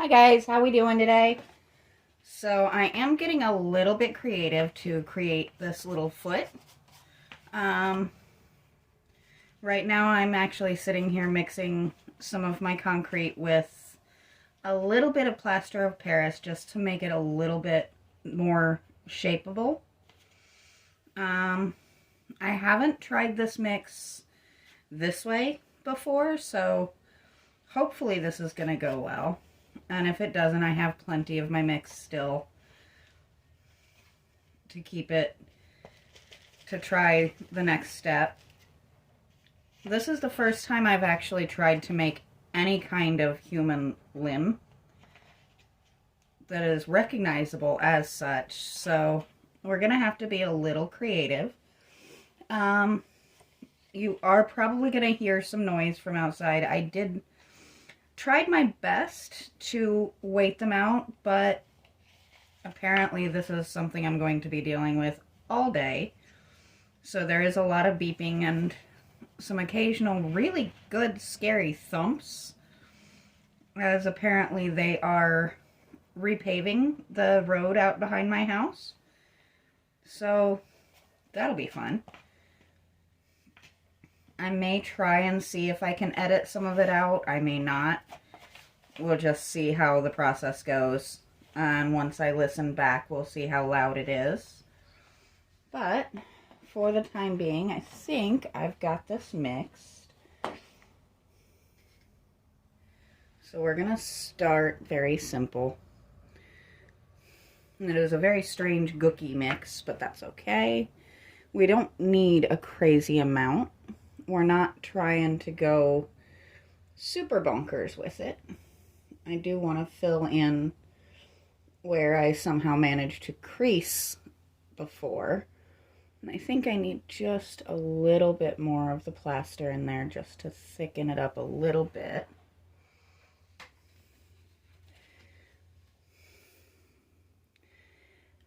Hi guys, how we doing today? So I am getting a little bit creative to create this little foot. Um, right now I'm actually sitting here mixing some of my concrete with a little bit of plaster of Paris just to make it a little bit more shapeable. I haven't tried this mix this way before, so hopefully this is going to go well. And if it doesn't, I have plenty of my mix still to keep it, to try the next step. This is the first time I've actually tried to make any kind of human limb that is recognizable as such, so we're going to have to be a little creative. You are probably going to hear some noise from outside. I tried my best to wait them out, but apparently this is something I'm going to be dealing with all day. So there is a lot of beeping and some occasional really good scary thumps, as apparently they are repaving the road out behind my house. So that'll be fun. I may try and see if I can edit some of it out. I may not. We'll just see how the process goes. And once I listen back, we'll see how loud it is. But for the time being, I think I've got this mixed. So we're going to start very simple. It is a very strange gooky mix, but that's okay. We don't need a crazy amount. We're not trying to go super bonkers with it. I do want to fill in where I somehow managed to crease before. And I think I need just a little bit more of the plaster in there just to thicken it up a little bit.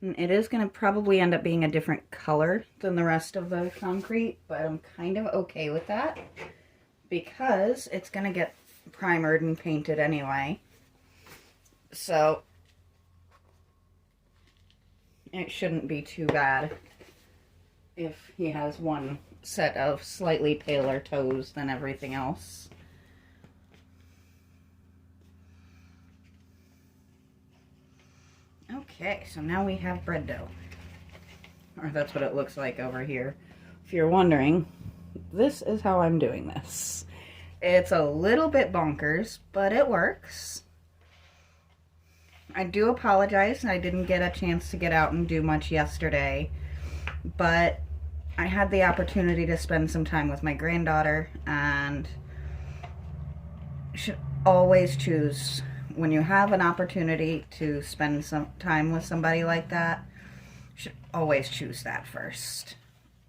And it is going to probably end up being a different color than the rest of the concrete, but I'm kind of okay with that because it's going to get primered and painted anyway. So it shouldn't be too bad if he has one set of slightly paler toes than everything else. Okay, so now we have bread dough. Or that's what it looks like over here. If you're wondering, this is how I'm doing this. It's a little bit bonkers, but it works. I do apologize, I didn't get a chance to get out and do much yesterday, but I had the opportunity to spend some time with my granddaughter, and you should always choose, when you have an opportunity to spend some time with somebody like that, you should always choose that first.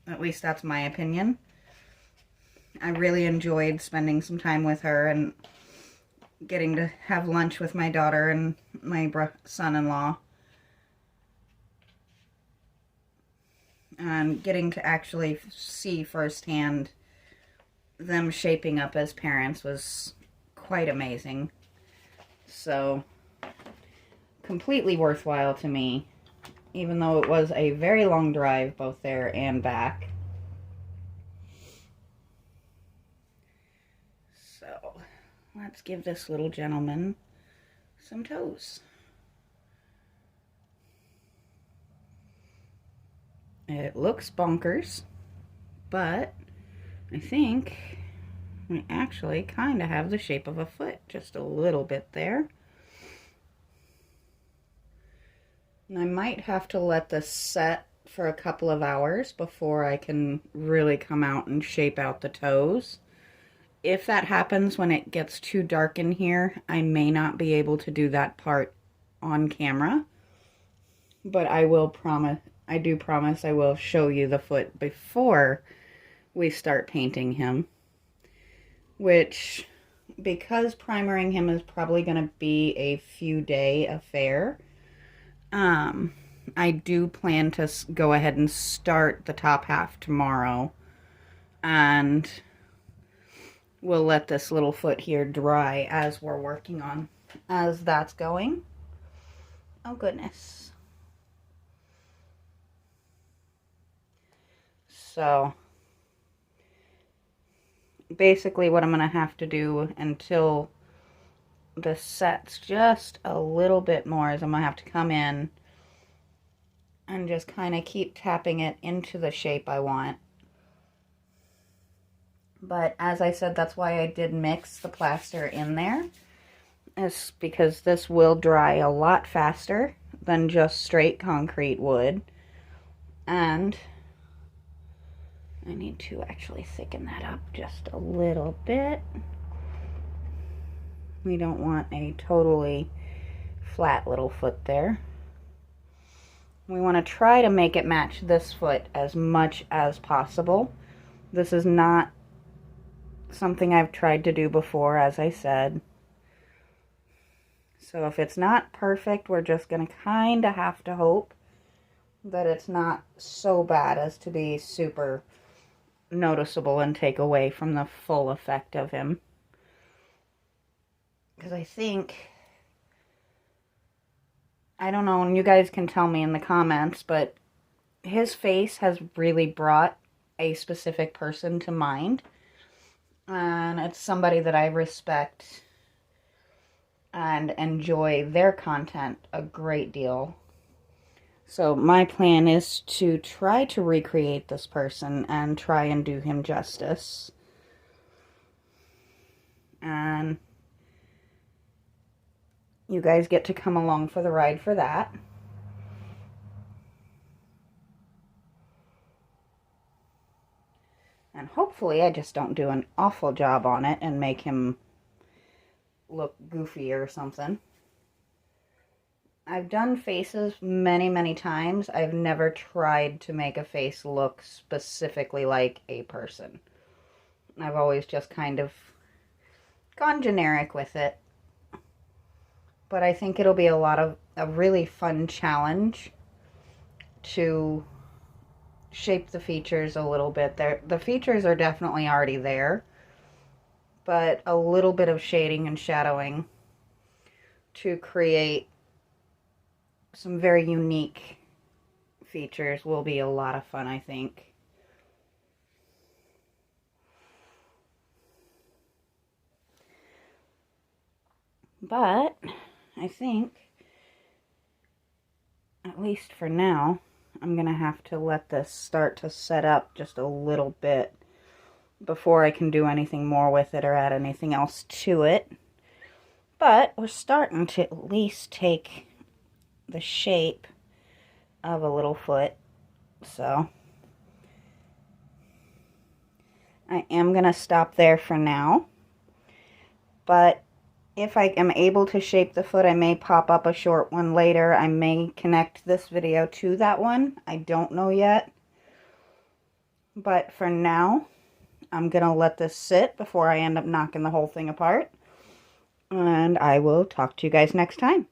At least that's my opinion. I really enjoyed spending some time with her and getting to have lunch with my daughter and my son-in-law. And getting to actually see firsthand them shaping up as parents was quite amazing. So, completely worthwhile to me, even though it was a very long drive both there and back. So, let's give this little gentleman some toes. It looks bonkers, but I think we actually kind of have the shape of a foot, just a little bit there. And I might have to let this set for a couple of hours before I can really come out and shape out the toes. If that happens when it gets too dark in here, I may not be able to do that part on camera, but I do promise I will show you the foot before we start painting him, which, because primering him is probably going to be a few day affair, I do plan to go ahead and start the top half tomorrow, and we'll let this little foot here dry as we're working on as that's going. Oh goodness. So basically what I'm going to have to do until this sets just a little bit more is I'm going to have to come in and just kind of keep tapping it into the shape I want. But as I said, that's why I did mix the plaster in there, is because this will dry a lot faster than just straight concrete would. And I need to actually thicken that up just a little bit. We don't want a totally flat little foot there. We want to try to make it match this foot as much as possible. This is not something I've tried to do before, as I said. So if it's not perfect, we're just going to kind of have to hope that it's not so bad as to be super noticeable and take away from the full effect of him. Because I think, I don't know, and you guys can tell me in the comments, but his face has really brought a specific person to mind. And it's somebody that I respect and enjoy their content a great deal. So my plan is to try to recreate this person and try and do him justice. And you guys get to come along for the ride for that. And hopefully I just don't do an awful job on it and make him look goofy or something. I've done faces many, many times. I've never tried to make a face look specifically like a person. I've always just kind of gone generic with it. But I think it'll be a really fun challenge to shape the features a little bit. The features are definitely already there, but a little bit of shading and shadowing to create some very unique features will be a lot of fun, I think. But I think, at least for now, I'm going to have to let this start to set up just a little bit before I can do anything more with it or add anything else to it. But we're starting to at least take the shape of a little foot. So I am going to stop there for now. But if I am able to shape the foot, I may pop up a short one later. I may connect this video to that one. I don't know yet. But for now, I'm going to let this sit before I end up knocking the whole thing apart. And I will talk to you guys next time.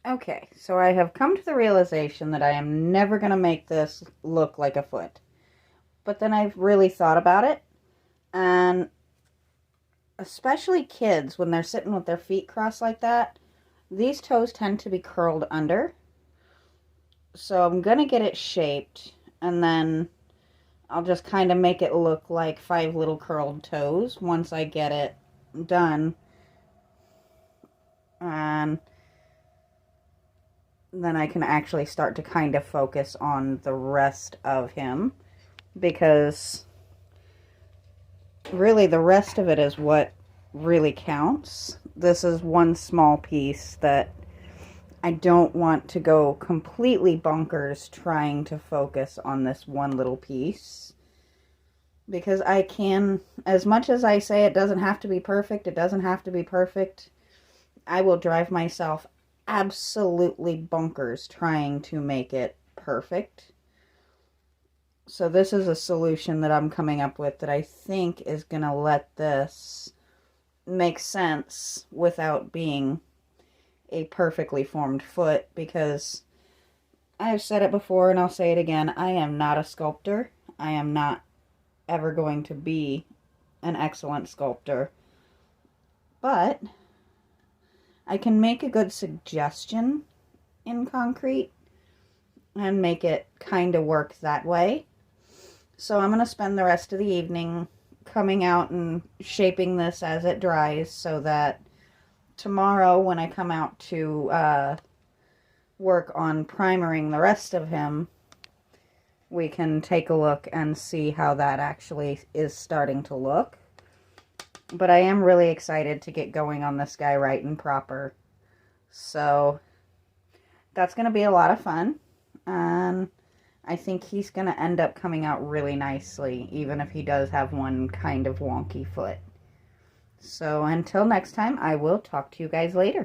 Okay, so I have come to the realization that I am never going to make this look like a foot. But then I've really thought about it. And especially kids, when they're sitting with their feet crossed like that, these toes tend to be curled under. So I'm going to get it shaped, and then I'll just kind of make it look like 5 little curled toes once I get it done. And then I can actually start to kind of focus on the rest of him, because really the rest of it is what really counts. This is one small piece that I don't want to go completely bonkers trying to focus on this one little piece, because I can, as much as I say it doesn't have to be perfect, it doesn't have to be perfect, I will drive myself absolutely bonkers trying to make it perfect. So this is a solution that I'm coming up with that I think is going to let this make sense without being a perfectly formed foot, because I've said it before and I'll say it again, I am not a sculptor. I am not ever going to be an excellent sculptor. but I can make a good suggestion in concrete and make it kind of work that way. So I'm going to spend the rest of the evening coming out and shaping this as it dries so that tomorrow when I come out to work on primering the rest of him, we can take a look and see how that actually is starting to look. But I am really excited to get going on this guy right and proper. So that's going to be a lot of fun. And I think he's going to end up coming out really nicely, even if he does have one kind of wonky foot. So until next time, I will talk to you guys later.